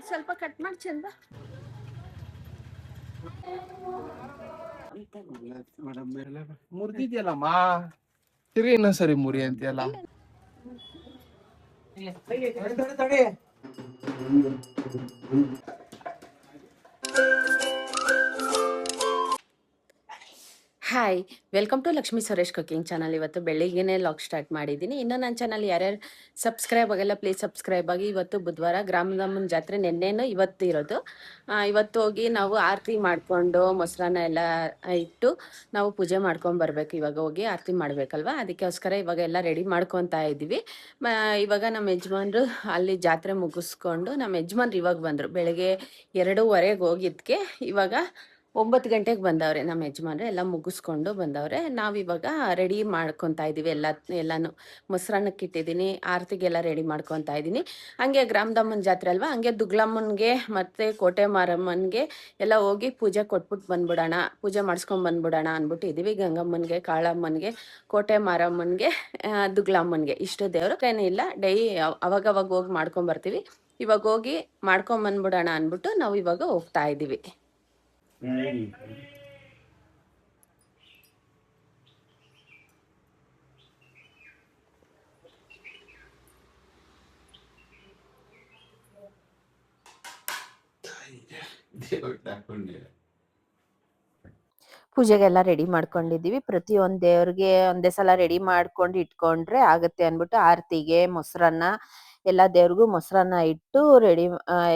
ಸ್ವಲ್ಪ ಕಟ್ ಮಾಡಿ ಚಂದ ಮುರಿದಿದ್ಯಲ್ಲಮ್ಮ ತಿರ್ಗಿ ಇನ್ನೊಂದ್ಸರಿ ಮುರಿ ಅಂತೀಯಲ್ಲ. Hi, welcome to Lakshmi Suresh cooking channel. ಇವತ್ತು ಬೆಳಿಗ್ಗೆನೇ ಲಾಗ್ ಸ್ಟಾರ್ಟ್ ಮಾಡಿದ್ದೀನಿ. ಇನ್ನೂ ನನ್ನ ಚಾನಲ್ ಯಾರ್ಯಾರು ಸಬ್ಸ್ಕ್ರೈಬ್ ಆಗಿಲ್ಲ ಪ್ಲೀಸ್ ಸಬ್ಸ್ಕ್ರೈಬ್ ಆಗಿ. ಇವತ್ತು ಬುಧವಾರ, ಗ್ರಾಮದಮ್ಮನ ಜಾತ್ರೆ ನೆನ್ನೆನೂ ಇವತ್ತು ಇರೋದು. ಇವತ್ತು ಹೋಗಿ ನಾವು ಆರತಿ ಮಾಡಿಕೊಂಡು ಮೊಸರನ್ನ ಎಲ್ಲ ಇಟ್ಟು ನಾವು ಪೂಜೆ ಮಾಡ್ಕೊಂಡು ಬರಬೇಕು. ಇವಾಗ ಹೋಗಿ ಆರತಿ ಮಾಡಬೇಕಲ್ವ, ಅದಕ್ಕೋಸ್ಕರ ಇವಾಗ ಎಲ್ಲ ರೆಡಿ ಮಾಡ್ಕೊತಾ ಇದ್ದೀವಿ. ಇವಾಗ ನಮ್ಮ ಯಜಮಾನ್ರು ಅಲ್ಲಿ ಜಾತ್ರೆ ಮುಗಿಸ್ಕೊಂಡು ನಮ್ಮ ಯಜಮಾನ್ರು ಇವಾಗ ಬಂದರು. ಬೆಳಗ್ಗೆ 2:15 ಹೋಗಿದ್ದಕ್ಕೆ ಇವಾಗ 9 ಗಂಟೆಗೆ ಬಂದವ್ರೆ. ನಮ್ಮ ಯಜಮಾನ್ರೆ ಎಲ್ಲ ಮುಗಿಸ್ಕೊಂಡು ಬಂದವ್ರೆ. ನಾವಿವಾಗ ರೆಡಿ ಮಾಡ್ಕೊತಾ ಇದ್ದೀವಿ. ಎಲ್ಲನೂ ಮೊಸರನ್ನಕ್ಕೆ ಇಟ್ಟಿದ್ದೀನಿ, ಆರತಿಗೆಲ್ಲ ರೆಡಿ ಮಾಡ್ಕೊತಾ ಇದ್ದೀನಿ. ಹಂಗೆ ಗ್ರಾಮದಮ್ಮನ ಜಾತ್ರೆ ಅಲ್ವಾ, ಹಂಗೆ ದುಗ್ಲಮ್ಮನಿಗೆ ಮತ್ತು ಕೋಟೆ ಮಾರಮ್ಮನಿಗೆ ಎಲ್ಲ ಹೋಗಿ ಪೂಜೆ ಕೊಟ್ಬಿಟ್ಟು ಬಂದ್ಬಿಡೋಣ, ಪೂಜೆ ಮಾಡಿಸ್ಕೊಂಡು ಬಂದ್ಬಿಡೋಣ ಅಂದ್ಬಿಟ್ಟು ಇದ್ದೀವಿ. ಗಂಗಮ್ಮನಿಗೆ, ಕಾಳಮ್ಮನಿಗೆ, ಕೋಟೆ ಮಾರಮ್ಮನಿಗೆ, ದುಗ್ಲಮ್ಮನಿಗೆ ಇಷ್ಟು ದೇವರು ಏನಿಲ್ಲ, ಅವಾಗವಾಗ ಹೋಗಿ ಮಾಡ್ಕೊಂಬರ್ತೀವಿ. ಇವಾಗ ಹೋಗಿ ಮಾಡ್ಕೊಂಬಂದ್ಬಿಡೋಣ ಅಂದ್ಬಿಟ್ಟು ನಾವು ಇವಾಗ ಹೋಗ್ತಾ ಇದ್ದೀವಿ. ಪೂಜೆಗೆಲ್ಲ ರೆಡಿ ಮಾಡ್ಕೊಂಡಿದ್ದೀವಿ. ಪ್ರತಿಯೊಂದು ದೇವ್ರಿಗೆ ಒಂದೇ ಸಲ ರೆಡಿ ಮಾಡ್ಕೊಂಡು ಇಟ್ಕೊಂಡ್ರೆ ಆಗುತ್ತೆ ಅಂದ್ಬಿಟ್ಟು ಆರತಿಗೆ ಮೊಸರನ್ನ ಎಲ್ಲ ದೇವ್ರಿಗೂ ಮೊಸರನ್ನ ಇಟ್ಟು ರೆಡಿ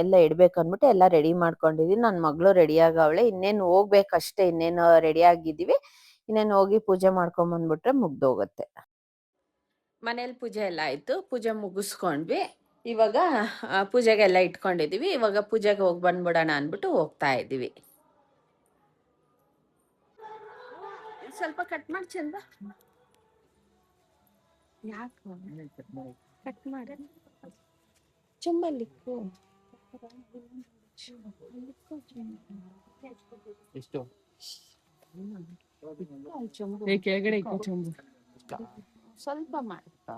ಎಲ್ಲ ಇಡ್ಬೇಕು ಅಂದ್ಬಿಟ್ಟು ಎಲ್ಲ ರೆಡಿ ಮಾಡ್ಕೊಂಡಿದೀವಿ. ನನ್ನ ಮಗಳು ರೆಡಿ ಆಗವಳೆ, ಇನ್ನೇನು ಹೋಗ್ಬೇಕಷ್ಟೇ, ಇನ್ನೇನು ರೆಡಿ ಆಗಿದ್ದೀವಿ. ಇನ್ನೇನು ಹೋಗಿ ಪೂಜೆ ಮಾಡ್ಕೊಂಡ್ ಬಂದ್ಬಿಟ್ರೆ ಮುಗ್ದೋಗುತ್ತೆ. ಮನೇಲಿ ಪೂಜೆ ಎಲ್ಲ ಆಯ್ತು, ಪೂಜೆ ಮುಗಿಸ್ಕೊಂಡ್ವಿ. ಇವಾಗ ಪೂಜೆಗೆಲ್ಲ ಇಟ್ಕೊಂಡಿದೀವಿ. ಇವಾಗ ಪೂಜೆಗೆ ಹೋಗಿ ಬಂದ್ಬಿಡೋಣ ಅಂದ್ಬಿಟ್ಟು ಹೋಗ್ತಾ ಇದ್ದೀವಿ. ಸ್ವಲ್ಪ ಕಟ್ ಮಾಡಿ ಚಂದ, ಯಾಕೆ ಕಟ್ ಮಾಡಿ ಚುಂಬಲ್ಲಿಕ್ಕು ಎಷ್ಟು ಕೆಳಗಡೆ ಸ್ವಲ್ಪ ಮಾಡ್ತಾ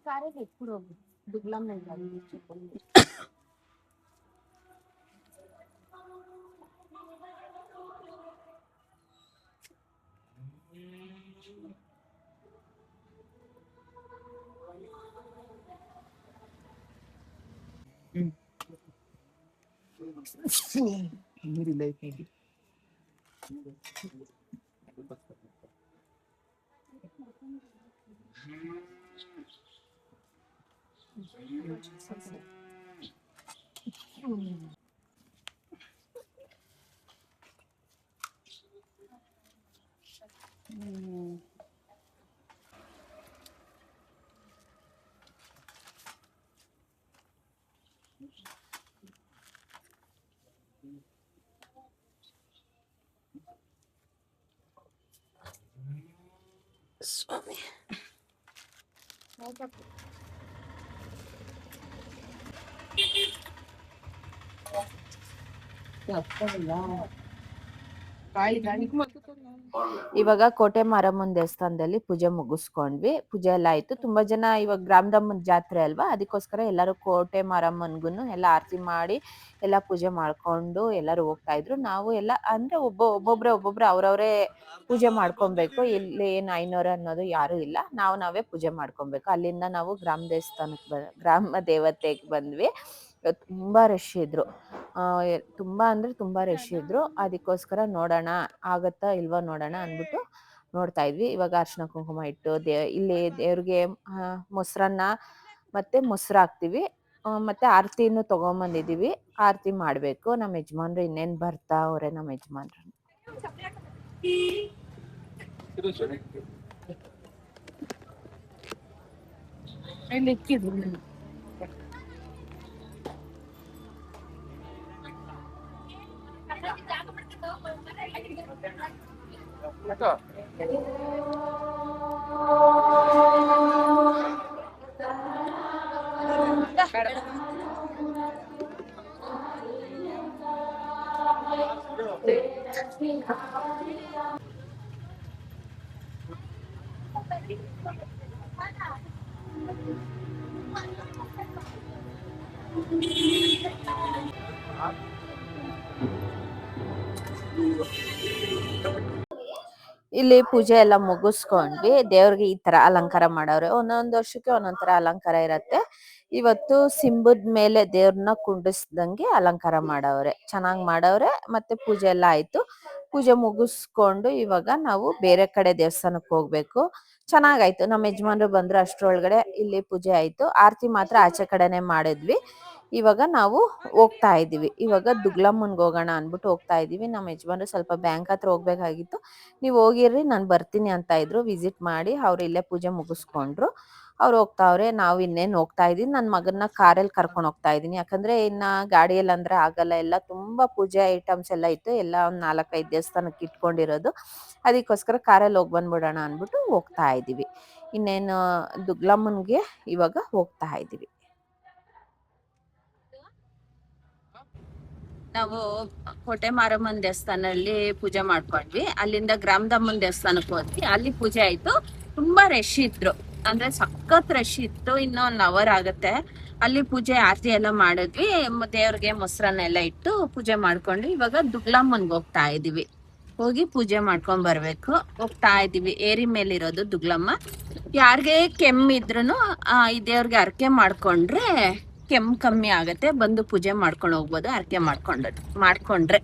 ಕಾರಿಗೆ ಎಕ್ಬಿಡು ಹೋಗು ದುಗ್ಲಮ್ಮ. ನೀರಿಲ್ಲ ಸ್ವಾಮಿ. ಇವಾಗ ಕೋಟೆ ಮಾರಮ್ಮನ ದೇವಸ್ಥಾನದಲ್ಲಿ ಪೂಜೆ ಮುಗಿಸ್ಕೊಂಡ್ವಿ. ಪೂಜೆ ಎಲ್ಲ ಆಯ್ತು. ತುಂಬಾ ಜನ ಇವಾಗ ಗ್ರಾಮದಮ್ಮನ ಜಾತ್ರೆ ಅಲ್ವಾ, ಅದಕ್ಕೋಸ್ಕರ ಎಲ್ಲರೂ ಕೋಟೆ ಮಾರಮ್ಮನ್ಗುನು ಎಲ್ಲ ಆರತಿ ಮಾಡಿ ಎಲ್ಲ ಪೂಜೆ ಮಾಡ್ಕೊಂಡು ಎಲ್ಲರೂ ಹೋಗ್ತಾ ಇದ್ರು. ನಾವು ಎಲ್ಲ ಅಂದ್ರೆ ಒಬ್ಬೊಬ್ರೆ ಅವ್ರವ್ರೇ ಪೂಜೆ ಮಾಡ್ಕೊಬೇಕು. ಇಲ್ಲಿ ಏನು ಐನೋರು ಅನ್ನೋದು ಯಾರು ಇಲ್ಲ, ನಾವೇ ಪೂಜೆ ಮಾಡ್ಕೊಬೇಕು. ಅಲ್ಲಿಂದ ನಾವು ಗ್ರಾಮ ದೇವತೆಗೆ ಬಂದ್ವಿ. ತುಂಬಾ ರಶ್ ಇದ್ರು, ತುಂಬಾ ಅಂದ್ರೆ ತುಂಬಾ ರಶ್ ಇದ್ರು. ಅದಕ್ಕೋಸ್ಕರ ನೋಡೋಣ ಆಗತ್ತಾ ಇಲ್ವಾ ನೋಡೋಣ ಅಂದ್ಬಿಟ್ಟು ನೋಡ್ತಾ ಇದ್ವಿ. ಇವಾಗ ಅರ್ಶಿನ ಕುಂಕುಮ ಇಟ್ಟು ಇಲ್ಲಿ ದೇವ್ರಿಗೆ ಮೊಸರನ್ನ ಮತ್ತೆ ಮೊಸರು ಹಾಕ್ತಿವಿ. ಮತ್ತೆ ಆರತಿನೂ ತಗೊಂಬಂದಿದೀವಿ, ಆರತಿ ಮಾಡ್ಬೇಕು. ನಮ್ಮ ಯಜಮಾನ್ರು ಇನ್ನೇನ್ ಬರ್ತಾ ಅವ್ರೆ. ನಮ್ಮ ಯಜಮಾನ್ರು ಇಲ್ಲಿ ಪೂಜೆ ಎಲ್ಲ ಮುಗಿಸ್ಕೊಂಡ್ವಿ. ದೇವ್ರಿಗೆ ಈ ತರ ಅಲಂಕಾರ ಮಾಡವ್ರೆ. ಒಂದೊಂದ್ ವರ್ಷಕ್ಕೆ ಒಂದೊಂದ್ ತರ ಅಲಂಕಾರ ಇರತ್ತೆ. ಇವತ್ತು ಸಿಂಬದ್ ಮೇಲೆ ದೇವ್ರನ್ನ ಕುಂಡಿಸ್ದಂಗೆ ಅಲಂಕಾರ ಮಾಡವ್ರೆ. ಚೆನ್ನಾಗ್ ಮಾಡವ್ರೆ. ಮತ್ತೆ ಪೂಜೆ ಎಲ್ಲ ಆಯ್ತು. ಪೂಜೆ ಮುಗಿಸ್ಕೊಂಡು ಇವಾಗ ನಾವು ಬೇರೆ ಕಡೆ ದೇವಸ್ಥಾನಕ್ಕೆ ಹೋಗ್ಬೇಕು. ಚೆನ್ನಾಗಾಯ್ತು. ನಮ್ಮ ಯಜಮಾನ್ರು ಬಂದ್ರು ಅಷ್ಟ್ರೊಳಗಡೆ ಇಲ್ಲಿ ಪೂಜೆ ಆಯ್ತು. ಆರತಿ ಮಾತ್ರ ಆಚೆ ಕಡೆನೆ ಮಾಡಿದ್ವಿ. ಇವಾಗ ನಾವು ಹೋಗ್ತಾ ಇದೀವಿ. ಇವಾಗ ದುಗ್ಲಮ್ಮನ್ಗೆ ಹೋಗೋಣ ಅನ್ಬಿಟ್ಟು ಹೋಗ್ತಾ ಇದೀವಿ. ನಮ್ಮ ಯಜಮಾನ್ರು ಸ್ವಲ್ಪ ಬ್ಯಾಂಕ್ ಹತ್ರ ಹೋಗ್ಬೇಕಾಗಿತ್ತು. ನೀವು ಹೋಗಿರ್ರಿ ನಾನು ಬರ್ತೀನಿ ಅಂತ ಇದ್ರು. ವಿಸಿಟ್ ಮಾಡಿ ಅವ್ರು ಇಲ್ಲೇ ಪೂಜೆ ಮುಗಿಸ್ಕೊಂಡ್ರು. ಅವ್ರು ಹೋಗ್ತಾವ್ರೆ. ನಾವು ಇನ್ನೇನು ಹೋಗ್ತಾ ಇದೀನಿ. ನನ್ನ ಮಗನ್ನ ಕಾರಲ್ಲಿ ಕರ್ಕೊಂಡು ಹೋಗ್ತಾ ಇದೀನಿ. ಯಾಕಂದ್ರೆ ಇನ್ನ ಗಾಡಿಯಲ್ಲಿ ಅಂದ್ರೆ ಆಗಲ್ಲ. ಎಲ್ಲ ತುಂಬಾ ಪೂಜೆ ಐಟಮ್ಸ್ ಎಲ್ಲ ಇತ್ತು. ಎಲ್ಲ ಒಂದ್ 4-5 ದೇವಸ್ಥಾನಕ್ಕೆ ಇಟ್ಕೊಂಡಿರೋದು. ಅದಕ್ಕೋಸ್ಕರ ಕಾರಲ್ಲಿ ಹೋಗಿ ಬಂದ್ಬಿಡೋಣ ಅನ್ಬಿಟ್ಟು ಹೋಗ್ತಾ ಇದೀವಿ. ಇನ್ನೇನು ದುಗ್ಲಮ್ಮನ್ಗೆ ಇವಾಗ ಹೋಗ್ತಾ ಇದೀವಿ. ನಾವು ಕೋಟೆ ಮಾರಮ್ಮನ ದೇವಸ್ಥಾನದಲ್ಲಿ ಪೂಜೆ ಮಾಡ್ಕೊಂಡ್ವಿ. ಅಲ್ಲಿಂದ ಗ್ರಾಮದಮ್ಮನ ದೇವಸ್ಥಾನಕ್ಕೆ ಹೋದ್ವಿ. ಅಲ್ಲಿ ಪೂಜೆ ಆಯ್ತು. ತುಂಬಾ ರಶ್ ಇದ್ರು. ಅಂದ್ರೆ ಸಖತ್ ರಶ್ ಇತ್ತು. ಇನ್ನೂ 1 ಅವರ್ ಆಗತ್ತೆ. ಅಲ್ಲಿ ಪೂಜೆ ಆರತಿ ಎಲ್ಲ ಮಾಡಿದ್ವಿ. ದೇವ್ರಿಗೆ ಮೊಸರನ್ನ ಎಲ್ಲ ಇಟ್ಟು ಪೂಜೆ ಮಾಡ್ಕೊಂಡ್ವಿ. ಇವಾಗ ದುಗ್ಲಮ್ಮನ್ಗೆ ಹೋಗ್ತಾ ಇದೀವಿ. ಹೋಗಿ ಪೂಜೆ ಮಾಡ್ಕೊಂಡ್ ಬರ್ಬೇಕು. ಹೋಗ್ತಾ ಇದೀವಿ. ಏರಿ ಮೇಲಿರೋದು ದುಗ್ಲಮ್ಮ. ಯಾರಿಗೆ ಕೆಮ್ಮಿದ್ರುನು ಈ ದೇವ್ರಿಗೆ ಅರ್ಕೆ ಮಾಡ್ಕೊಂಡ್ರೆ ಕೆಮ್ಮು ಕಮ್ಮಿ ಆಗತ್ತೆ. ಬಂದು ಪೂಜೆ ಮಾಡ್ಕೊಂಡು ಹೋಗ್ಬೋದು. ಅರ್ಕೆ ಮಾಡ್ಕೊಂಡ್ರೆ.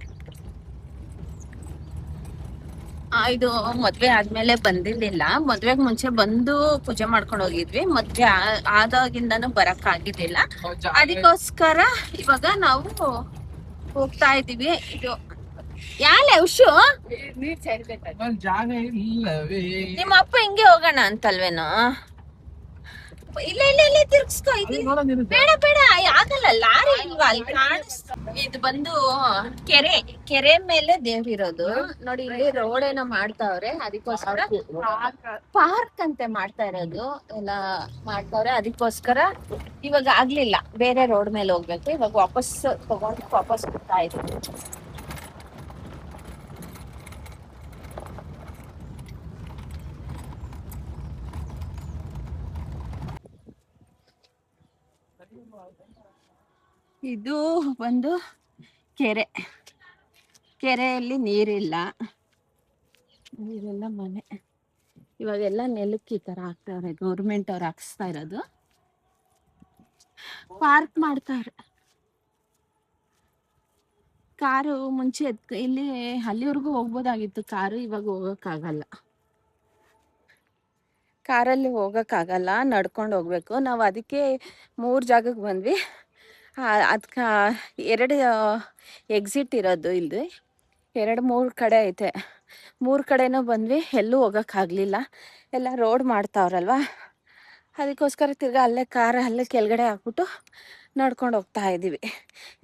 ಇದು ಮದ್ವೆ ಆದ್ಮೇಲೆ ಬಂದಿರ್ಲಿಲ್ಲ. ಮದ್ವೆಗ್ ಮುಂಚೆ ಬಂದು ಪೂಜೆ ಮಾಡ್ಕೊಂಡು ಹೋಗಿದ್ವಿ. ಮದ್ವೆ ಆದಾಗಿಂದಾನು ಬರಕ್ ಆಗಿದ್ದಿಲ್ಲ. ಅದಕ್ಕೋಸ್ಕರ ಇವಾಗ ನಾವು ಹೋಗ್ತಾ ಇದೀವಿ. ಇದು ಯಾಲೆ ಉಷು ಜಾಗ ಇಲ್ಲವೇ? ನಿಮ್ಮ ಅಪ್ಪ ಹಿಂಗೆ ಹೋಗೋಣ ಅಂತಲ್ವೇನೋ? ಇಲ್ಲ ಇಲ್ಲ ಇಲ್ಲ ತಿರ್ಗಿಸ್ಕೊ. ಬೇಡ ಬೇಡ ಆಗಲ್ಲ. ಲಾರಿ ಇಲ್ವಾ ಅಲ್ಲಿ ಕಾಣಿಸ್ತಾ. ಇದು ಬಂದು ಕೆರೆ ಮೇಲೆ ದೇವ್ರಿರೋದು ನೋಡಿ. ಇಲ್ಲಿ ರೋಡ್ ಏನೋ ಮಾಡ್ತಾವ್ರೆ. ಅದಕ್ಕೋಸ್ಕರ ಪಾರ್ಕ್ ಅಂತೆ ಮಾಡ್ತಾ ಇರೋದು. ಎಲ್ಲ ಮಾಡ್ತಾವ್ರೆ. ಅದಕ್ಕೋಸ್ಕರ ಇವಾಗ ಆಗ್ಲಿಲ್ಲ. ಬೇರೆ ರೋಡ್ ಮೇಲೆ ಹೋಗ್ಬೇಕು. ಇವಾಗ ವಾಪಸ್ ತಗೊಂಡು ವಾಪಸ್ ಬರ್ತಾ ಇದ್ದೀವಿ. ಇದು ಒಂದು ಕೆರೆಯಲ್ಲಿ ನೀರಿಲ್ಲ. ನೀರೆಲ್ಲ ಮನೆ. ಇವಾಗೆಲ್ಲ ನೆಲಕ್ಕೆ ಈ ತರ ಹಾಕ್ತಾವ್ರೆ. ಗೌರ್ಮೆಂಟ್ ಅವ್ರು ಹಾಕ್ಸ್ತಾ ಇರೋದು. ಪಾರ್ಕ್ ಮಾಡ್ತಾವ್ರೆ. ಕಾರು ಮುಂಚೆ ಇಲ್ಲಿ ಅಲ್ಲಿವರೆಗೂ ಹೋಗ್ಬೋದಾಗಿತ್ತು ಕಾರು. ಇವಾಗ ಹೋಗಕ್ಕಾಗಲ್ಲ. ಕಾರಲ್ಲಿ ಹೋಗಕ್ಕಾಗಲ್ಲ. ನಡ್ಕೊಂಡು ಹೋಗ್ಬೇಕು. ನಾವು ಅದಕ್ಕೆ 3 ಜಾಗಕ್ಕೆ ಬಂದ್ವಿ. ಅದಕ್ಕೆ 2 ಎಕ್ಸಿಟ್ ಇರೋದು. ಇಲ್ಲಿ 2-3 ಕಡೆ ಐತೆ. 3 ಕಡೆನೂ ಬಂದ್ವಿ. ಎಲ್ಲೂ ಹೋಗಕ್ಕಾಗ್ಲಿಲ್ಲ. ಎಲ್ಲ ರೋಡ್ ಮಾಡ್ತಾವ್ರಲ್ವ. ಅದಕ್ಕೋಸ್ಕರ ತಿರ್ಗಾ ಅಲ್ಲೇ ಅಲ್ಲೇ ಕೆಳಗಡೆ ಹಾಕ್ಬಿಟ್ಟು ನಡ್ಕೊಂಡು ಹೋಗ್ತಾ ಇದ್ದೀವಿ.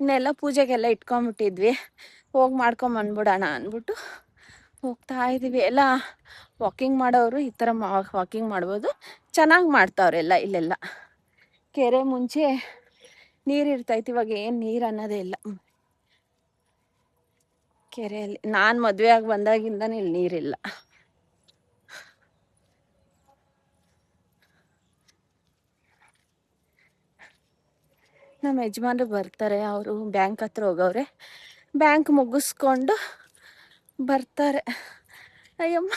ಇನ್ನೆಲ್ಲ ಪೂಜೆಗೆಲ್ಲ ಇಟ್ಕೊಂಡ್ಬಿಟ್ಟಿದ್ವಿ. ಹೋಗಿ ಮಾಡ್ಕೊಂಬಂದ್ಬಿಡೋಣ ಅಂದ್ಬಿಟ್ಟು ಹೋಗ್ತಾ ಇದ್ದೀವಿ. ಎಲ್ಲ ವಾಕಿಂಗ್ ಮಾಡೋರು ಈ ಥರ ವಾಕಿಂಗ್ ಮಾಡ್ಬೋದು. ಚೆನ್ನಾಗಿ ಮಾಡ್ತಾವ್ರೆ ಎಲ್ಲ. ಇಲ್ಲೆಲ್ಲ ಕೆರೆ ಮುಂಚೆ ನೀರು ಇರ್ತೈತಿ. ಇವಾಗ ಏನು ನೀರು ಅನ್ನೋದೇ ಇಲ್ಲ ಕೆರೆಯಲ್ಲಿ. ನಾನು ಮದುವೆ ಆಗಿ ಬಂದಾಗಿಂದನೇ ಇಲ್ಲಿ ನೀರಿಲ್ಲ. ನಮ್ಮ ಯಜಮಾನ್ರು ಬರ್ತಾರೆ. ಅವರು ಬ್ಯಾಂಕ್ ಹತ್ರ ಹೋಗವ್ರೆ. ಬ್ಯಾಂಕ್ ಮುಗಿಸ್ಕೊಂಡು ಬರ್ತಾರೆ. ಅಯ್ಯಮ್ಮ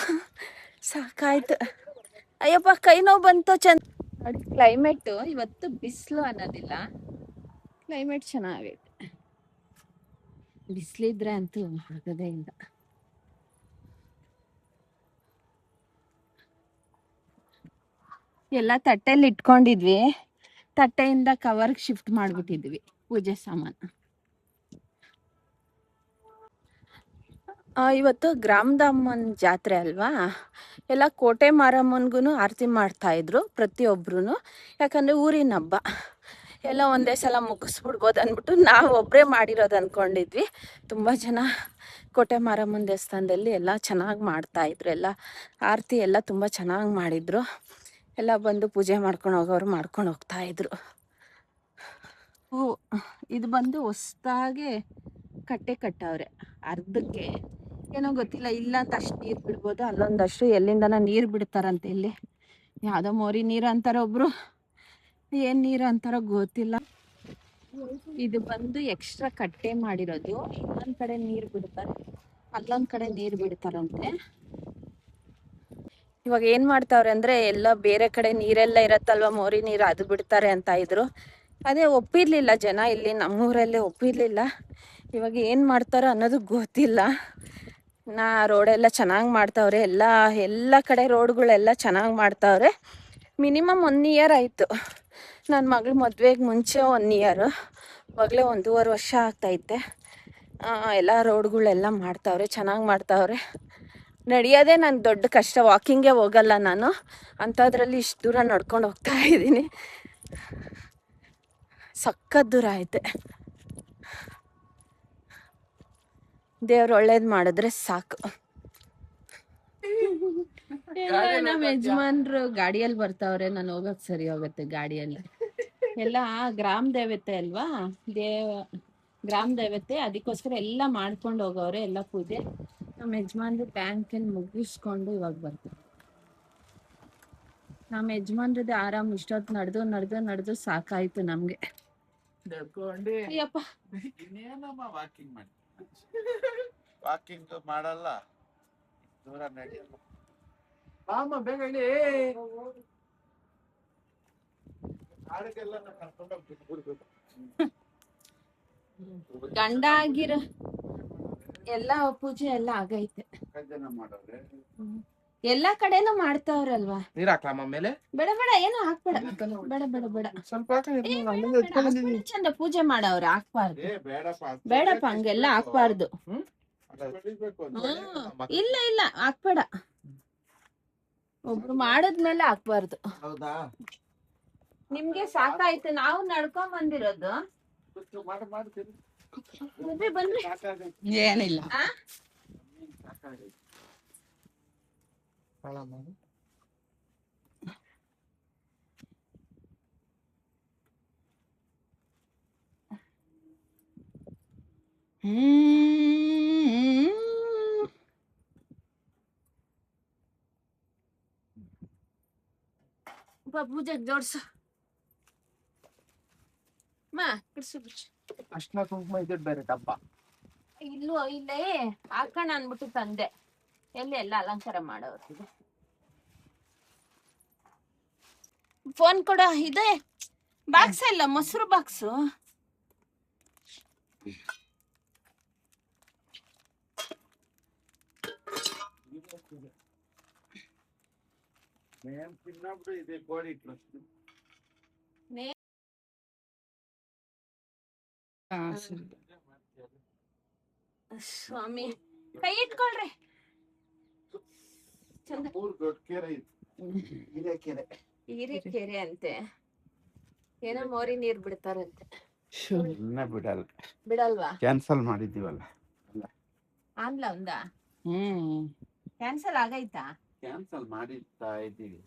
ಸಾಕಾಯ್ತು. ಅಯ್ಯಪ್ಪ ಕೈ ನೋವು ಬಂತು. ಚಂದ ನೋಡಿ ಕ್ಲೈಮೇಟು ಇವತ್ತು. ಬಿಸಿಲು ಅನ್ನೋದಿಲ್ಲ. ಕ್ಲೈಮೇಟ್ ಚೆನ್ನಾಗೈತೆ. ಬಿಸಿಲಿದ್ರೆ ಅಂತೂ ಆಗೋದೇ ಇಲ್ಲ. ಎಲ್ಲ ತಟ್ಟೆಯಲ್ಲಿ ಇಟ್ಕೊಂಡಿದ್ವಿ. ತಟ್ಟೆಯಿಂದ ಕವರ್ಗೆ ಶಿಫ್ಟ್ ಮಾಡ್ಬಿಟ್ಟಿದ್ವಿ ಪೂಜೆ ಸಾಮಾನು. ಇವತ್ತು ಗ್ರಾಮದಮ್ಮನ ಜಾತ್ರೆ ಅಲ್ವಾ. ಎಲ್ಲ ಕೋಟೆ ಮಾರಮ್ಮನ್ಗೂ ಆರತಿ ಮಾಡ್ತಾ ಇದ್ರು ಪ್ರತಿಯೊಬ್ರು. ಯಾಕಂದರೆ ಊರಿನ ಹಬ್ಬ. ಎಲ್ಲ ಒಂದೇ ಸಲ ಮುಗಿಸ್ಬಿಡ್ಬೋದು ಅಂದ್ಬಿಟ್ಟು ನಾವು ಒಬ್ಬರೇ ಮಾಡಿರೋದು ಅಂದ್ಕೊಂಡಿದ್ವಿ. ತುಂಬ ಜನ ಕೋಟೆ ಮಾರಮ್ಮನ ದೇವಸ್ಥಾನದಲ್ಲಿ ಎಲ್ಲ ಚೆನ್ನಾಗಿ ಮಾಡ್ತಾಯಿದ್ರು. ಎಲ್ಲ ಆರತಿ ಎಲ್ಲ ತುಂಬ ಚೆನ್ನಾಗಿ ಮಾಡಿದರು. ಎಲ್ಲ ಬಂದು ಪೂಜೆ ಮಾಡ್ಕೊಂಡು ಹೋಗೋರು ಮಾಡ್ಕೊಂಡು ಹೋಗ್ತಾಯಿದ್ರು. ಇದು ಬಂದು ಹೊಸ್ದಾಗೆ ಕಟ್ಟವ್ರೆ ಅರ್ಧಕ್ಕೆ. ಏನೋ ಗೊತ್ತಿಲ್ಲ. ಇಲ್ಲ ಅಂತ ಅಷ್ಟು ನೀರು ಬಿಡ್ಬೋದು. ಅಲ್ಲೊಂದಷ್ಟು ಎಲ್ಲಿಂದನ ನೀರು ಬಿಡ್ತಾರಂತೆ. ಇಲ್ಲಿ ಯಾವುದೋ ಮೋರಿ ನೀರು ಅಂತಾರೆ ಒಬ್ರು. ಏನ್ ನೀರು ಅಂತಾರೋ ಗೊತ್ತಿಲ್ಲ. ಇದು ಬಂದು ಎಕ್ಸ್ಟ್ರಾ ಕಟ್ಟೆ ಮಾಡಿರೋದು. ಇನ್ನೊಂದ್ ಕಡೆ ನೀರ್ ಬಿಡ್ತಾರೆ, ಅಲ್ಲೊಂದ್ ಕಡೆ ನೀರ್ ಬಿಡ್ತಾರಂತೆ. ಇವಾಗ ಏನ್ ಮಾಡ್ತಾವ್ರೆ ಅಂದ್ರೆ ಎಲ್ಲ ಬೇರೆ ಕಡೆ ನೀರೆಲ್ಲ ಇರತ್ತಲ್ವಾ, ಮೋರಿ ನೀರು, ಅದು ಬಿಡ್ತಾರೆ ಅಂತ ಇದ್ರು. ಅದೇ ಒಪ್ಪಿರ್ಲಿಲ್ಲ ಜನ, ಇಲ್ಲಿ ನಮ್ಮೂರಲ್ಲೇ ಒಪ್ಪಿರ್ಲಿಲ್ಲ. ಇವಾಗ ಏನ್ ಮಾಡ್ತಾರೋ ಅನ್ನೋದು ಗೊತ್ತಿಲ್ಲ. ರೋಡೆಲ್ಲ ಚೆನ್ನಾಗಿ ಮಾಡ್ತಾವ್ರೆ, ಎಲ್ಲ ಕಡೆ ರೋಡ್ಗಳೆಲ್ಲ ಚೆನ್ನಾಗಿ ಮಾಡ್ತಾವ್ರೆ. ಮಿನಿಮಮ್ 1 ಇಯರ್ ಆಯಿತು. ನನ್ನ ಮಗಳ ಮದುವೆಗೆ ಮುಂಚೆ 1 ಇಯರು, ಇವಾಗಲೇ 1.5 ವರ್ಷ ಆಗ್ತೈತೆ. ಎಲ್ಲ ರೋಡ್ಗಳೆಲ್ಲ ಮಾಡ್ತಾವ್ರೆ, ಚೆನ್ನಾಗಿ ಮಾಡ್ತಾವ್ರೆ. ನಡೆಯೋದೇ ನನಗೆ ದೊಡ್ಡ ಕಷ್ಟ, ವಾಕಿಂಗೇ ಹೋಗಲ್ಲ ನಾನು, ಅಂಥದ್ರಲ್ಲಿ ಇಷ್ಟು ದೂರ ನಡ್ಕೊಂಡು ಹೋಗ್ತಾ ಇದ್ದೀನಿ. ಸಖತ್ ದೂರ ಐತೆ. ದೇವ್ರು ಒಳ್ಳೇದು ಮಾಡಿದ್ರೆ ಸಾಕು. ನಮ್ಮ ಯಜಮಾನ್ರು ಗಾಡಿಯಲ್ಲಿ ಬರ್ತಾವ್ರೆ, ನಾನು ಹೋಗಕ್ ಸರಿ ಹೋಗುತ್ತೆ ಗಾಡಿಯಲ್ಲಿ. ಎಲ್ಲ ಗ್ರಾಮ ದೇವತೆ ಅಲ್ವಾ, ಗ್ರಾಮ ದೇವತೆ, ಅದಕ್ಕೋಸ್ಕರ ಎಲ್ಲ ಮಾಡ್ಕೊಂಡು ಹೋಗವ್ರೆ, ಎಲ್ಲ ಪೂಜೆ. ನಮ್ಮ ಯಜಮಾನ್ರು ಬ್ಯಾಂಕಲ್ಲಿ ಮುಗಿಸ್ಕೊಂಡು ಇವಾಗ ಬರ್ತಾರೆ. ನಮ್ಮ ಯಜಮಾನ್ರದ್ದು ಆರಾಮ್ ಇಷ್ಟೊತ್ತು ನಡೆದು ಸಾಕಾಯ್ತು ನಮ್ಗೆ. ಅಯ್ಯಪ್ಪ, ಇನ್ನೇನಮ್ಮ ವಾಕಿಂಗ್ ಮಾಡಿ, ವಾಕಿಂಗ್ ಮಾಡಲ್ಲ, ದೂರ ನಡೆಯಲ್ಲ. ಬೇಗ ಹೇಳಿ, ಕಾಡಿಗೆಲ್ಲ ಕರ್ಕೊಂಡು ಹೋಗ್ಬೇಕು. ಗಂಡ ಆಗಿರೋ ಎಲ್ಲ ಪೂಜೆ ಎಲ್ಲ ಆಗೈತೆ. ಜನ ಮಾಡೋರೆ ಎಲ್ಲಾ ಕಡೆನೂ ಮಾಡ್ತಾವ್ರಲ್ವಾ. ನೀರ್ ಹಾಕ್ಲಮ್ಮ ಮೇಲೆ? ಬೇಡ ಏನು ಹಾಕ್ಬೇಡ, ಬೇಡ ಸ್ವಲ್ಪ ಚಂದ ಪೂಜೆ ಮಾಡವ್ರೆ, ಹಾಕ್ಬಾರ್ದು. ಬೇಡಪ್ಪ, ಬೇಡಪ್ಪ, ಹಂಗೆಲ್ಲ ಹಾಕ್ಬಾರ್ದು. ಇಲ್ಲ ಹಾಕ್ಬೇಡ, ಒಬ್ರು ಮಾಡದ್ಮೇಲೆ ಹಾಕ್ಬಾರ್ದು. ಹೌದಾ? ನಿಮ್ಗೆ ಸಾಕಾಯ್ತು, ನಾವು ನಡ್ಕೊಂಡ್ ಬಂದಿರೋದು. ಬನ್ರಿ. ಏನಿಲ್ಲ. ಪೂಜೆಗೆ ಜೋಡ್ಸು ಮಾ, ಕಿಡ್ಸು. ಅಷ್ಟನ್ನ ಕುಂಕುಮ ಇದ್ದಿದ್ ಬೇರೆ ಡಬ್ಬ ಇಲ್ಲೇ ಹಾಕೋಣ ಅನ್ಬಿಟ್ಟು ತಂದೆ. ಎಲ್ಲಿ ಎಲ್ಲ ಅಲಂಕಾರ ಮಾಡೋರು. ಫೋನ್ ಕೊಡ, ಇದೆ ಬಾಕ್ಸ್ ಇಲ್ಲ, ಮೊಸರು ಬಾಕ್ಸು. ಇದೆ ಕೋಳಿ ಸ್ವಾಮಿ ಕೈ ಇಟ್ಕೊಳ್ರಿ. ದೊಡ್ಡ ಕೆರೆ ಹಿರೇಕೆರೆ, ಹಿರೇಕೆರೆ ಅಂತೆ, ಏನೋ ಮೋರಿ ನೀರ್ ಬಿಡ್ತಾರಂತೆ. ಬಿಡಲ್ವಾ? ಕ್ಯಾನ್ಸಲ್ ಮಾಡಿದ್ದೀವಲ್ಲ. ಆನ್ಲ ಒಂದ ಕ್ಯಾನ್ಸಲ್ ಆಗೈತಾ? ಕ್ಯಾನ್ಸಲ್ ಮಾಡಿರ್ತಾ ಇದ್ದೀವಿ.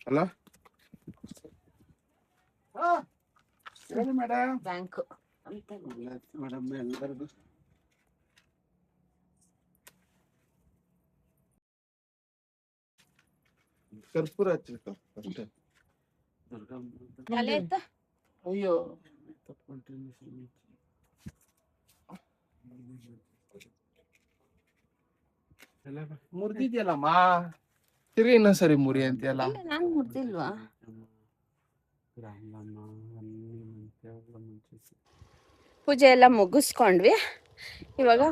ಹಲೋ ಸರಿ ಮೇಡಮ್. ಬ್ಯಾಂಕು ಮೇಡಮ್ ಎಲ್ಲರಿಗೂ ಕರ್ಪೂರ ಹಚ್ಚಿರ್ತಾವ ಅಷ್ಟೇ. ತಲೆ ಎತ್ತ. ಅಯ್ಯೋ ಮುರಿದಿದ್ಯಲ್ಲಮ್ಮ, ತಿರ್ಗಿ ಇನ್ನೊಂದ್ಸರಿ ಮುರಿ ಅಂತೀಯಲ್ಲ. ನಾನು ಮುರ್ದಿಲ್ವಾ? ಪೂಜೆ ಎಲ್ಲ ಮುಗಿಸ್ಕೊಂಡ್ವಿ, ಇವಾಗ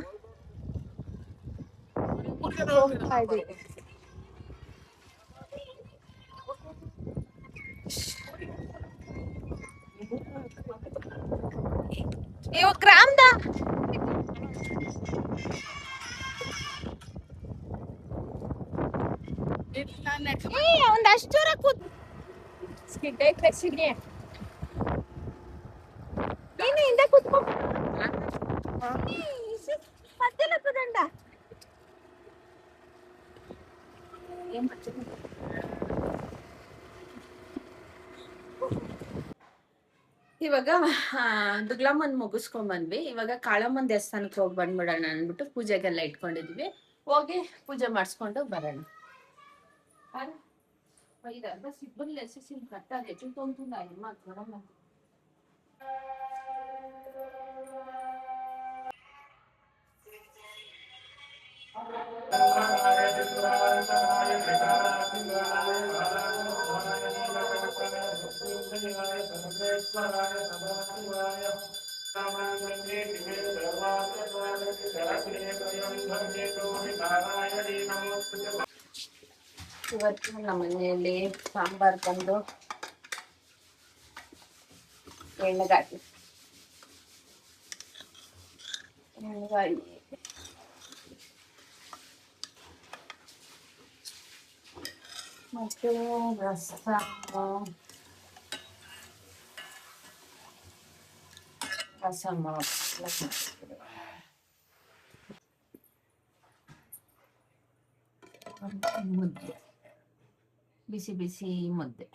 ಇವಾಗ ಗ್ರಾಮದ ಒಂದಷ್ಟು ದೂರ ಕೂತ್ ನೀನು ಹಿಂದೆ ಕೂತ್ಕೊ. ಮತ್ತೆಲ್ಲ ಕೂದಂಡ ಇವಾಗ ದುಗ್ಲಮ್ಮನ್ ಮುಗಿಸ್ಕೊಂಡ್ ಬಂದ್ವಿ. ಇವಾಗ ಕಾಳಮ್ಮನ್ ದೇವಸ್ಥಾನಕ್ಕೆ ಹೋಗಿ ಬಂದ್ಬಿಡೋಣ ಅನ್ಬಿಟ್ಟು ಪೂಜೆಗೆಲ್ಲ ಇಟ್ಕೊಂಡಿದ್ವಿ. ಹೋಗಿ ಪೂಜೆ ಮಾಡಿಸ್ಕೊಂಡು ಬರೋಣ. बस इब्बन लेसे सिम कट्टा दे तो तू नहीं मत करो ना. ಇವತ್ತು ನಮ್ಮ ಮನೆಯಲ್ಲಿ ಸಾಂಬಾರ್ ಬಂದು ಎಣ್ಣೆಗಾಯಿ ಮತ್ತು ರಸಮ್ ಮುದ್ದೆ, ಬಿಸಿ ಬಿಸಿ ಮುದ್ದೆ.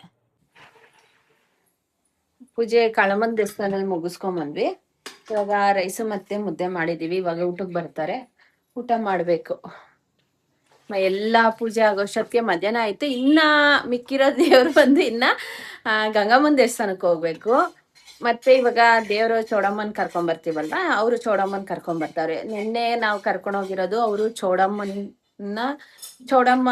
ಪೂಜೆ ಕಾಳಮ್ಮನ ದೇವಸ್ಥಾನದಲ್ಲಿ ಮುಗಿಸ್ಕೊಂಬಂದ್ವಿ. ಇವಾಗ ರೈಸ್ ಮತ್ತೆ ಮುದ್ದೆ ಮಾಡಿದೀವಿ. ಇವಾಗ ಊಟಕ್ಕೆ ಬರ್ತಾರೆ, ಊಟ ಮಾಡ್ಬೇಕು. ಎಲ್ಲಾ ಪೂಜೆ ಆಗೋಷ್ಟೊತ್ತಿಗೆ ಮಧ್ಯಾಹ್ನ ಆಯ್ತು. ಇನ್ನ ಮಿಕ್ಕಿರೋ ದೇವ್ರು ಬಂದು ಇನ್ನ ಗಂಗಮ್ಮನ ದೇವಸ್ಥಾನಕ್ಕೆ ಹೋಗ್ಬೇಕು. ಮತ್ತೆ ಇವಾಗ ದೇವರು ಚೌಡಮ್ಮನ್ ಕರ್ಕೊಂಡ್ ಬರ್ತೀವಲ್ವಾ, ಅವರು ಚೌಡಮ್ಮನ್ ಕರ್ಕೊಂಡ್ ಬರ್ತಾರೆ. ನಿನ್ನೆ ನಾವು ಕರ್ಕೊಂಡು ಹೋಗಿರೋದು ಅವರು ಚೌಡಮ್ಮ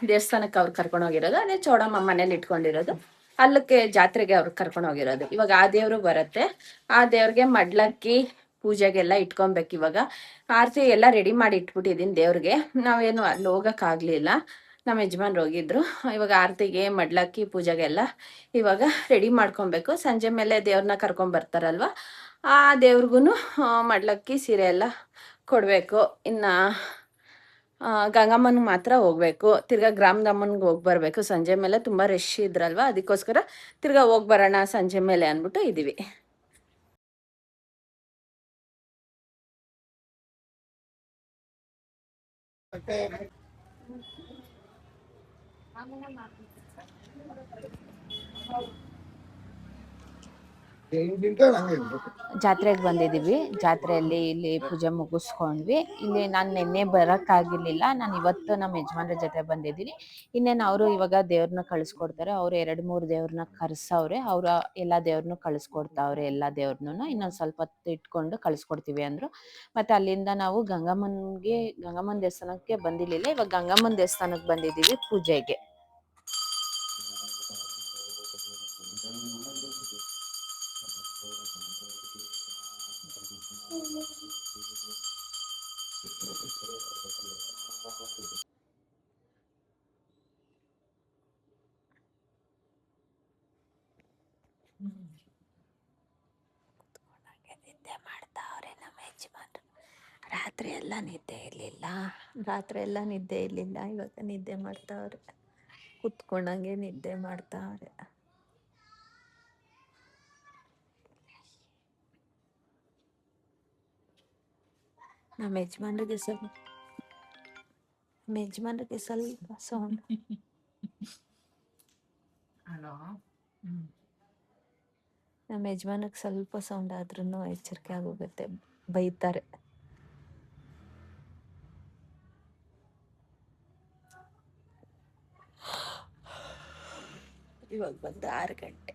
ದೇವಸ್ಥಾನಕ್ಕೆ ಅವ್ರು ಕರ್ಕೊಂಡು ಹೋಗಿರೋದು. ಅದೇ ಚೌಡಮ್ಮ ಮನೇಲಿ ಇಟ್ಕೊಂಡಿರೋದು, ಅಲ್ಲಕ್ಕೆ ಜಾತ್ರೆಗೆ ಅವ್ರು ಕರ್ಕೊಂಡು ಹೋಗಿರೋದು. ಇವಾಗ ಆ ದೇವ್ರು ಬರುತ್ತೆ. ಆ ದೇವ್ರಿಗೆ ಮಡ್ಲಕ್ಕಿ ಪೂಜೆಗೆಲ್ಲ ಇಟ್ಕೊಬೇಕು. ಇವಾಗ ಆರತಿ ಎಲ್ಲ ರೆಡಿ ಮಾಡಿ ಇಟ್ಬಿಟ್ಟಿದೀನಿ ದೇವ್ರಿಗೆ. ನಾವೇನು ಅಲ್ಲಿ ಹೋಗಕ್ ಆಗ್ಲಿಲ್ಲ, ನಮ್ಮ ಯಜಮಾನ್ರು ಹೋಗಿದ್ರು. ಇವಾಗ ಆರತಿಗೆ ಮಡ್ಲಕ್ಕಿ ಪೂಜೆಗೆಲ್ಲ ಇವಾಗ ರೆಡಿ ಮಾಡ್ಕೊಬೇಕು. ಸಂಜೆ ಮೇಲೆ ದೇವ್ರನ್ನ ಕರ್ಕೊಂಡ್ ಬರ್ತಾರಲ್ವ, ಆ ದೇವ್ರಿಗೂ ಮಡ್ಲಕ್ಕಿ ಸೀರೆ ಎಲ್ಲ ಕೊಡ್ಬೇಕು. ಇನ್ನ ಗಂಗಮ್ಮನಿಗೆ ಮಾತ್ರ ಹೋಗ್ಬೇಕು. ತಿರ್ಗಾ ಗ್ರಾಮದಮ್ಮನಿಗೆ ಹೋಗಿ ಬರ್ಬೇಕು. ಸಂಜೆ ಮೇಲೆ ತುಂಬಾ ರಶ್ ಇದ್ರಲ್ವ, ಅದಕ್ಕೋಸ್ಕರ ತಿರ್ಗಾ ಹೋಗಿ ಬರೋಣ ಸಂಜೆ ಮೇಲೆ ಅಂದ್ಬಿಟ್ಟು ಇದೀವಿ. ಜಾತ್ರೆಗೆ ಬಂದಿದ್ದೀವಿ. ಜಾತ್ರೆಯಲ್ಲಿ ಇಲ್ಲಿ ಪೂಜೆ ಮುಗಿಸ್ಕೊಂಡ್ವಿ. ಇಲ್ಲಿ ನಾನು ನಿನ್ನೆ ಬರೋಕ್ಕಾಗಿರ್ಲಿಲ್ಲ, ನಾನು ಇವತ್ತು ನಮ್ಮ ಯಜಮಾನ್ರ ಜೊತೆ ಬಂದಿದ್ದೀನಿ. ಇನ್ನೇನು ಅವರು ಇವಾಗ ದೇವ್ರನ್ನ ಕಳಿಸ್ಕೊಡ್ತಾರೆ. ಅವ್ರು 2-3 ದೇವ್ರನ್ನ ಕರ್ಸವ್ರೆ. ಅವ್ರ ಎಲ್ಲ ದೇವ್ರನ್ನೂ ಕಳಿಸ್ಕೊಡ್ತಾವ್ರೆ. ಎಲ್ಲ ದೇವ್ರನ್ನೂ ಇನ್ನೊಂದು ಸ್ವಲ್ಪ ಹೊತ್ತು ಇಟ್ಕೊಂಡು ಕಳಿಸ್ಕೊಡ್ತೀವಿ ಅಂದರು. ಮತ್ತು ಅಲ್ಲಿಂದ ನಾವು ಗಂಗಮ್ಮನ ದೇವಸ್ಥಾನಕ್ಕೆ ಬಂದಿರಲಿಲ್ಲ. ಇವಾಗ ಗಂಗಮ್ಮನ ದೇವಸ್ಥಾನಕ್ಕೆ ಬಂದಿದ್ದೀವಿ ಪೂಜೆಗೆ. ನಿದ್ದೆ ಮಾಡ್ತಾವ್ರೆ ನಮ್ಮ ಯಜಮಾನ್ರು. ರಾತ್ರಿ ಎಲ್ಲ ನಿದ್ದೆ ಇರಲಿಲ್ಲ. ಇವಾಗ ನಿದ್ದೆ ಮಾಡ್ತಾವ್ರೆ. ಕುತ್ಕೊಂಡಂಗೆ ನಿದ್ದೆ ಮಾಡ್ತಾವ್ರೆ. ನಮ್ಮ ಯಜಮಾನ್ರಿಗೆ ಸ್ವಲ್ಪ ಸೌಂಡ್. ನಮ್ಮ ಯಜಮಾನಿಗೆ ಸ್ವಲ್ಪ ಸೌಂಡ್ ಆದ್ರೂ ಎಚ್ಚರಿಕೆ ಆಗೋಗುತ್ತೆ, ಬೈತಾರೆ. ಇವಾಗ ಬಂದು 6 ಗಂಟೆ.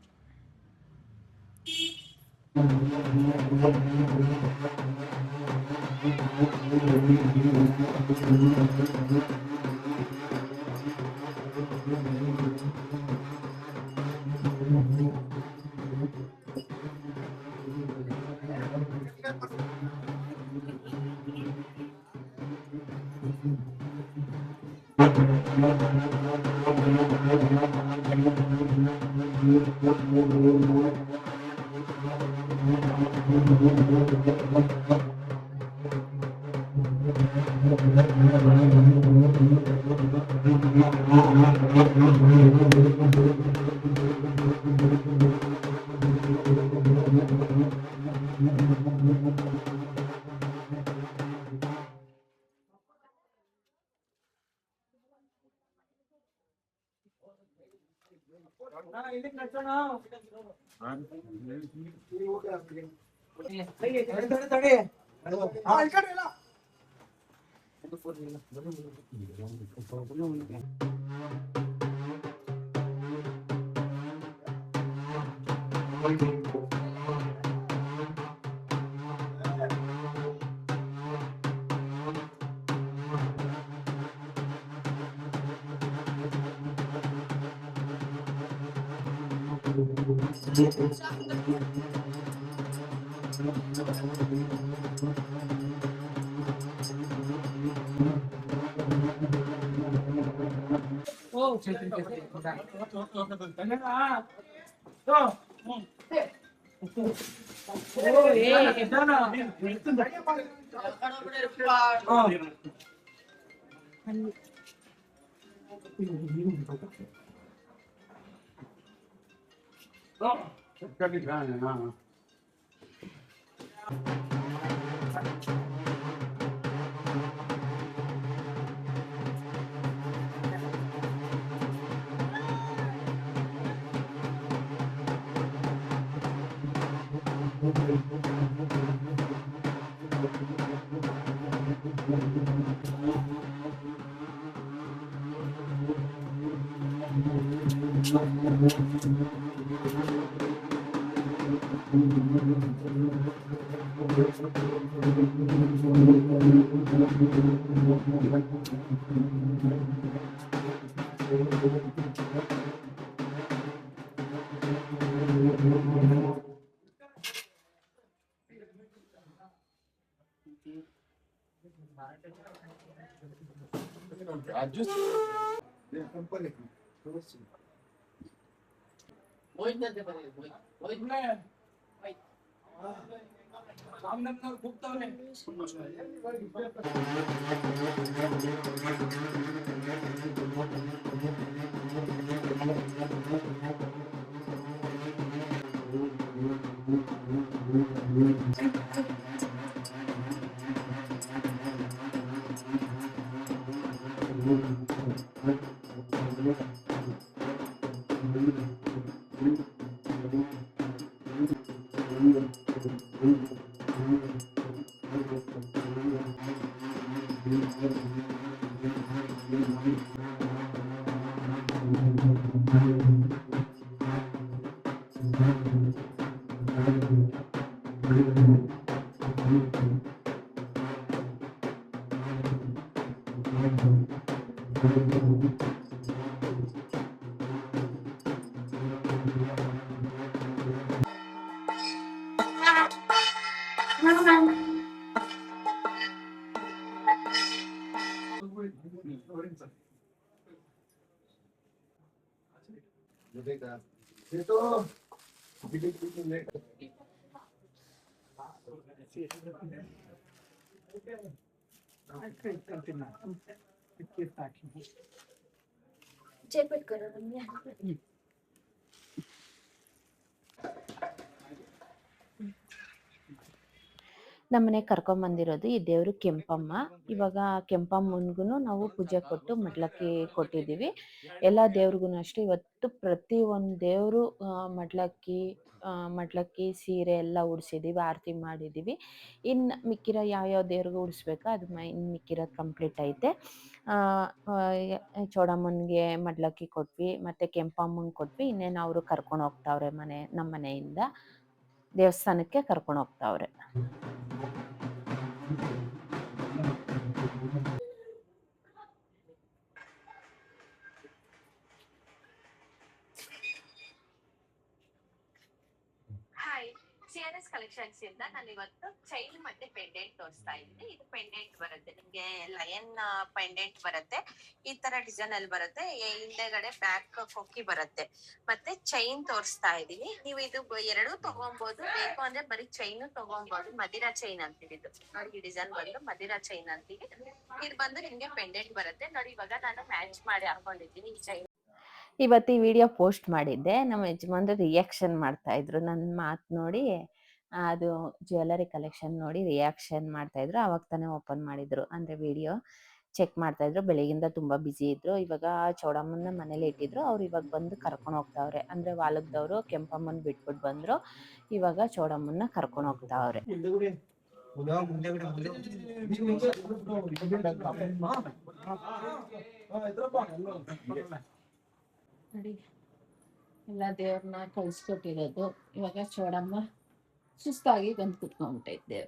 ನಮ್ಮನೆಗೆ ಕರ್ಕೊಂಬಂದಿರೋದು ಈ ದೇವರು ಕೆಂಪಮ್ಮ. ಇವಾಗ ಕೆಂಪಮ್ಮನ್ಗೂ ನಾವು ಪೂಜೆ ಕೊಟ್ಟು ಮಡ್ಲಕ್ಕಿ ಕೊಟ್ಟಿದ್ದೀವಿ. ಎಲ್ಲ ದೇವ್ರಿಗೂ ಅಷ್ಟೇ ಇವತ್ತು ಪ್ರತಿಯೊಂದು ದೇವರು ಮಡ್ಲಕ್ಕಿ ಸೀರೆ ಎಲ್ಲ ಉಡ್ಸಿದ್ದೀವಿ, ಆರತಿ ಮಾಡಿದ್ದೀವಿ. ಇನ್ನು ಮಿಕ್ಕಿರೋ ಯಾವ್ಯಾವ ದೇವ್ರಿಗೂ ಉಡಿಸ್ಬೇಕೋ ಅದು ಇನ್ನು ಮಿಕ್ಕಿರೋದು ಕಂಪ್ಲೀಟ್ ಐತೆ. ಚೌಡಮ್ಮನಿಗೆ ಮಡ್ಲಕ್ಕಿ ಕೊಟ್ವಿ, ಮತ್ತು ಕೆಂಪಮ್ಮಂಗೆ ಕೊಟ್ವಿ. ಇನ್ನೇನು ಅವರು ಕರ್ಕೊಂಡು ಹೋಗ್ತಾವ್ರೆ ನಮ್ಮ ಮನೆಯಿಂದ ದೇವಸ್ಥಾನಕ್ಕೆ ಕರ್ಕೊಂಡು ಹೋಗ್ತಾವ್ರೆ. ಹಾಯ್, ಸಿಆರ್ಎಸ್ ಕಲೆಕ್ಷನ್ಸ್ ಇಂದ ನಾನು ಇವತ್ತು ಚೈನ್ ಮತ್ತೆ ಪೆಂಡೆಂಟ್ ತೋರಿಸ್ತಾ ಇದ್ದೀನಿ. ಇದು ಪೆಂಡೆಂಟ್ ಬರುತ್ತೆ, ನಿಮ್ಗೆ ಲಯನ್ ಪೆಂಡೆಂಟ್ ಬರುತ್ತೆ, ಈ ತರ ಡಿಸೈನ್ ಅಲ್ಲಿ ಬರುತ್ತೆ. ಹಿಂದೆಗಡೆ ಬ್ಯಾಕ್ ಕೊಕ್ಕಿ ಬರುತ್ತೆ. ಮತ್ತೆ ಚೈನ್ ತೋರಿಸ್ತಾ ಇದೀನಿ. ನೀವು ಇದು ಎರಡು ತಗೊಬಹುದು, ಬೇಕು ಅಂದ್ರೆ ಬರೀ ಚೈನ್ ತಗೊಬಹುದು. ಮದಿರಾ ಚೈನ್ ಅಂತೀವಿ ಇದು. ನೋಡಿ, ಈ ಡಿಸೈನ್ ಬಂದು ಮದಿರಾ ಚೈನ್ ಅಂತೀವಿ. ಇದು ಬಂದು ನಿಮ್ಗೆ ಪೆಂಡೆಂಟ್ ಬರುತ್ತೆ. ನೋಡಿ, ಇವಾಗ ನಾನು ಮ್ಯಾಚ್ ಮಾಡಿ ಹಾಕೊಂಡಿದ್ದೀನಿ ಈ ಚೈನ್. ಇವತ್ತು ಈ ವಿಡಿಯೋ ಪೋಸ್ಟ್ ಮಾಡಿದ್ದೆ. ನಮ್ಮ ಯಜಮಾನ್ರು ರಿಯಾಕ್ಷನ್ ಮಾಡ್ತಾ ಇದ್ರು ನನ್ನ ಮಾತು ನೋಡಿ. ಅದು ಜ್ಯುವೆಲರಿ ಕಲೆಕ್ಷನ್ ನೋಡಿ ರಿಯಾಕ್ಷನ್ ಮಾಡ್ತಾ ಇದ್ರು. ಅವಾಗ ತಾನೇ ಓಪನ್ ಮಾಡಿದ್ರು, ಅಂದ್ರೆ ವಿಡಿಯೋ ಚೆಕ್ ಮಾಡ್ತಾ ಇದ್ರು. ಬೆಳಗಿಂದ ತುಂಬಾ ಬಿಸಿ ಇದ್ರು. ಇವಾಗ ಚೌಡಮ್ಮನ ಮನೇಲಿ ಇಟ್ಟಿದ್ರು. ಅವ್ರು ಇವಾಗ ಬಂದು ಕರ್ಕೊಂಡು ಹೋಗ್ತಾವ್ರೆ. ಅಂದ್ರೆ ವಾಲಕದವರು ಕೆಂಪಮ್ಮನ ಬಿಟ್ಬಿಟ್ಟು ಬಂದ್ರು. ಇವಾಗ ಚೌಡಮ್ಮನ ಕರ್ಕೊಂಡು ಹೋಗ್ತಾವ್ರೆ. ನೋಡಿ ಎಲ್ಲ ದೇವ್ರನ್ನ ಕಳ್ಸ್ಕೊಟ್ಟಿರೋದು. ಇವಾಗ ಚೋಡಮ್ಮ ಸುಸ್ತಾಗಿ ಬಂದು ಕುತ್ಕೊಂಡ್ಬಿಟ್ಟೈತೆ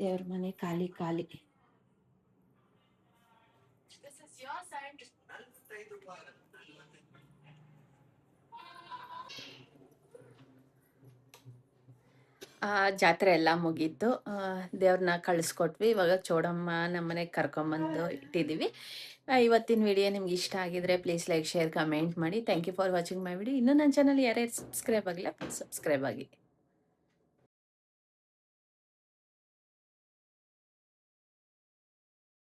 ದೇವ್ರ ಮನೆ ಖಾಲಿ ಖಾಲಿ. ಜಾತ್ರೆ ಎಲ್ಲ ಮುಗೀತು. ದೇವ್ರನ್ನ ಕಳಿಸ್ಕೊಟ್ವಿ. ಇವಾಗ ಚೋಡಮ್ಮ ನಮ್ಮನೆಗೆ ಕರ್ಕೊಂಬಂದು ಇಟ್ಟಿದ್ದೀವಿ. ಇವತ್ತಿನ ವಿಡಿಯೋ ನಿಮ್ಗೆ ಇಷ್ಟ ಆಗಿದ್ರೆ ಪ್ಲೀಸ್ ಲೈಕ್, ಶೇರ್, ಕಮೆಂಟ್ ಮಾಡಿ. Thank you for watching my video. ಇನ್ನೂ ನನ್ನ ಚಾನಲ್ ಯಾರ್ಯಾರು ಸಬ್ಸ್ಕ್ರೈಬ್ ಆಗಿಲ್ಲ ಪ್ಲೀಸ್ ಸಬ್ಸ್ಕ್ರೈಬ್ ಆಗಿ.